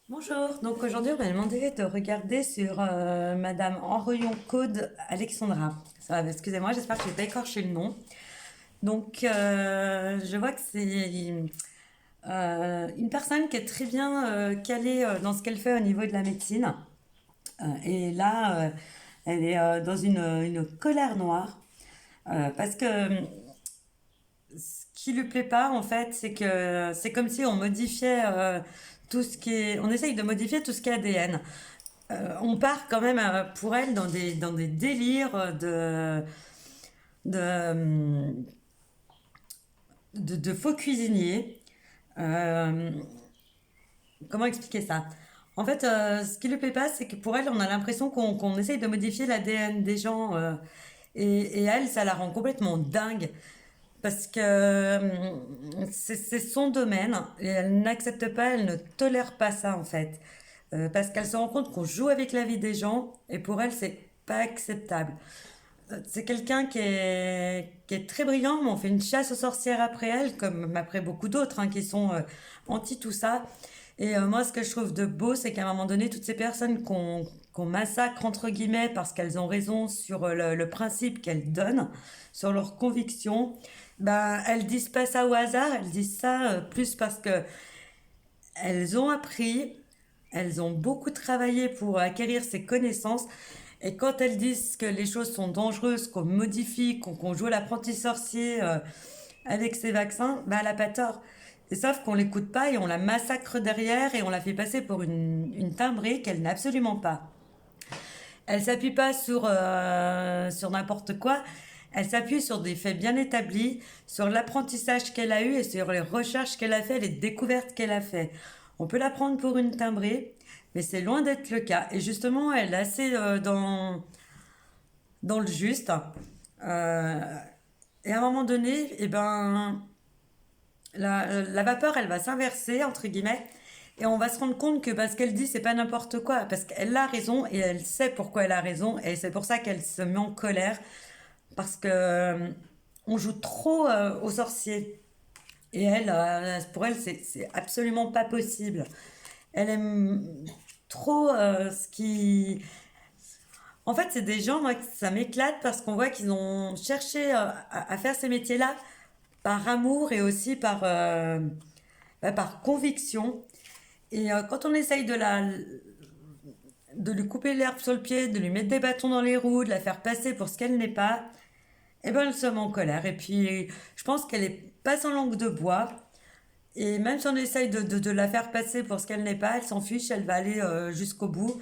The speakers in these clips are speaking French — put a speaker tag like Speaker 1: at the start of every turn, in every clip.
Speaker 1: Bonjour, donc aujourd'hui on m'a demandé de regarder sur Madame Henrion Code Alexandra. Ça va, excusez-moi, j'espère que je n'ai pas écorché le nom. Donc je vois que c'est une personne qui est très bien calée dans ce qu'elle fait au niveau de la médecine. Et là, elle est dans une colère noire parce que ce qui lui plaît pas en fait, c'est que c'est comme si on modifiait tout ce qui est, on essaye de modifier tout ce qui est ADN. On part quand même pour elle dans des délires de, de faux cuisiniers. Euh, Comment expliquer ça? En fait, ce qui lui plaît pas, c'est que pour elle, on a l'impression qu'on essaye de modifier l'ADN des gens. Et elle, ça la rend complètement dingue. Parce que c'est son domaine et elle n'accepte pas, elle ne tolère pas ça en fait. Parce qu'elle se rend compte qu'on joue avec la vie des gens et pour elle c'est pas acceptable. C'est quelqu'un qui est très brillant, mais on fait une chasse aux sorcières après elle, comme après beaucoup d'autres qui sont anti tout ça. Et moi, ce que je trouve de beau, c'est qu'à un moment donné, toutes ces personnes qu'on massacre, entre guillemets, parce qu'elles ont raison sur le principe qu'elles donnent, sur leurs convictions, ben, elles disent pas ça au hasard, elles disent ça plus parce que elles ont appris, elles ont beaucoup travaillé pour acquérir ces connaissances. Et quand elles disent que les choses sont dangereuses, qu'on modifie, qu'on joue à l'apprenti sorcier avec ces vaccins, bah elle a pas tort. Et sauf qu'on l'écoute pas et on la massacre derrière et on la fait passer pour une timbrée qu'elle n'a absolument pas. Elle s'appuie pas sur n'importe quoi. Elle s'appuie sur des faits bien établis, sur l'apprentissage qu'elle a eu et sur les recherches qu'elle a fait, les découvertes qu'elle a fait. On peut la prendre pour une timbrée, mais c'est loin d'être le cas. Et justement, elle est assez dans le juste. Euh, et à un moment donné, eh ben, la vapeur, elle va s'inverser, entre guillemets, et on va se rendre compte que parce qu'elle dit, c'est pas n'importe quoi, parce qu'elle a raison et elle sait pourquoi elle a raison, et c'est pour ça qu'elle se met en colère, parce que on joue trop aux sorciers. Et elle, pour elle, c'est absolument pas possible. Elle aime trop ce qui. En fait, c'est des gens, moi, ça m'éclate parce qu'on voit qu'ils ont cherché à faire ces métiers-là par amour et aussi par conviction. Et quand on essaye de lui couper l'herbe sur le pied, de lui mettre des bâtons dans les roues, de la faire passer pour ce qu'elle n'est pas, eh ben elle se met en colère. Et puis, je pense qu'elle est pas sans langue de bois. Et même si on essaye de la faire passer pour ce qu'elle n'est pas, elle s'en fiche, elle va aller jusqu'au bout.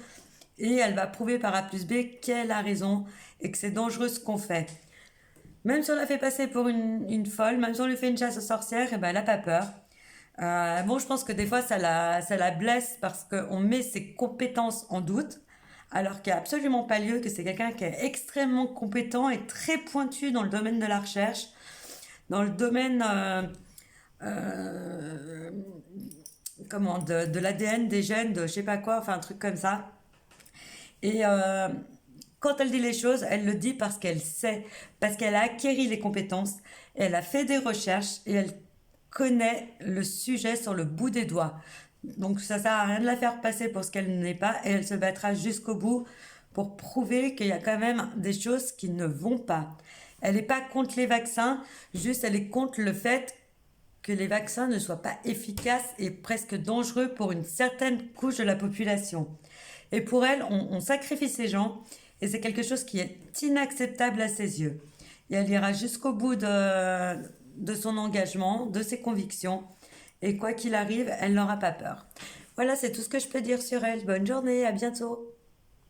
Speaker 1: Et elle va prouver par A plus B qu'elle a raison et que c'est dangereux ce qu'on fait. Même si on la fait passer pour une folle, même si on lui fait une chasse aux sorcières, eh ben elle a pas peur. Bon, je pense que des fois ça la blesse parce qu'on met ses compétences en doute, alors qu'il n'y a absolument pas lieu, que c'est quelqu'un qui est extrêmement compétent et très pointu dans le domaine de la recherche, dans le domaine euh, de l'ADN des gènes, de je sais pas quoi, enfin un truc comme ça. Et quand elle dit les choses, elle le dit parce qu'elle sait, parce qu'elle a acquéri les compétences, elle a fait des recherches et elle connaît le sujet sur le bout des doigts. Donc ça sert à rien de la faire passer pour ce qu'elle n'est pas et elle se battra jusqu'au bout pour prouver qu'il y a quand même des choses qui ne vont pas. Elle n'est pas contre les vaccins, juste elle est contre le fait que les vaccins ne soient pas efficaces et presque dangereux pour une certaine couche de la population. Et pour elle, on sacrifie ces gens et c'est quelque chose qui est inacceptable à ses yeux. Et elle ira jusqu'au bout de son engagement, de ses convictions. Et quoi qu'il arrive, elle n'aura pas peur. Voilà, c'est tout ce que je peux dire sur elle. Bonne journée, à bientôt.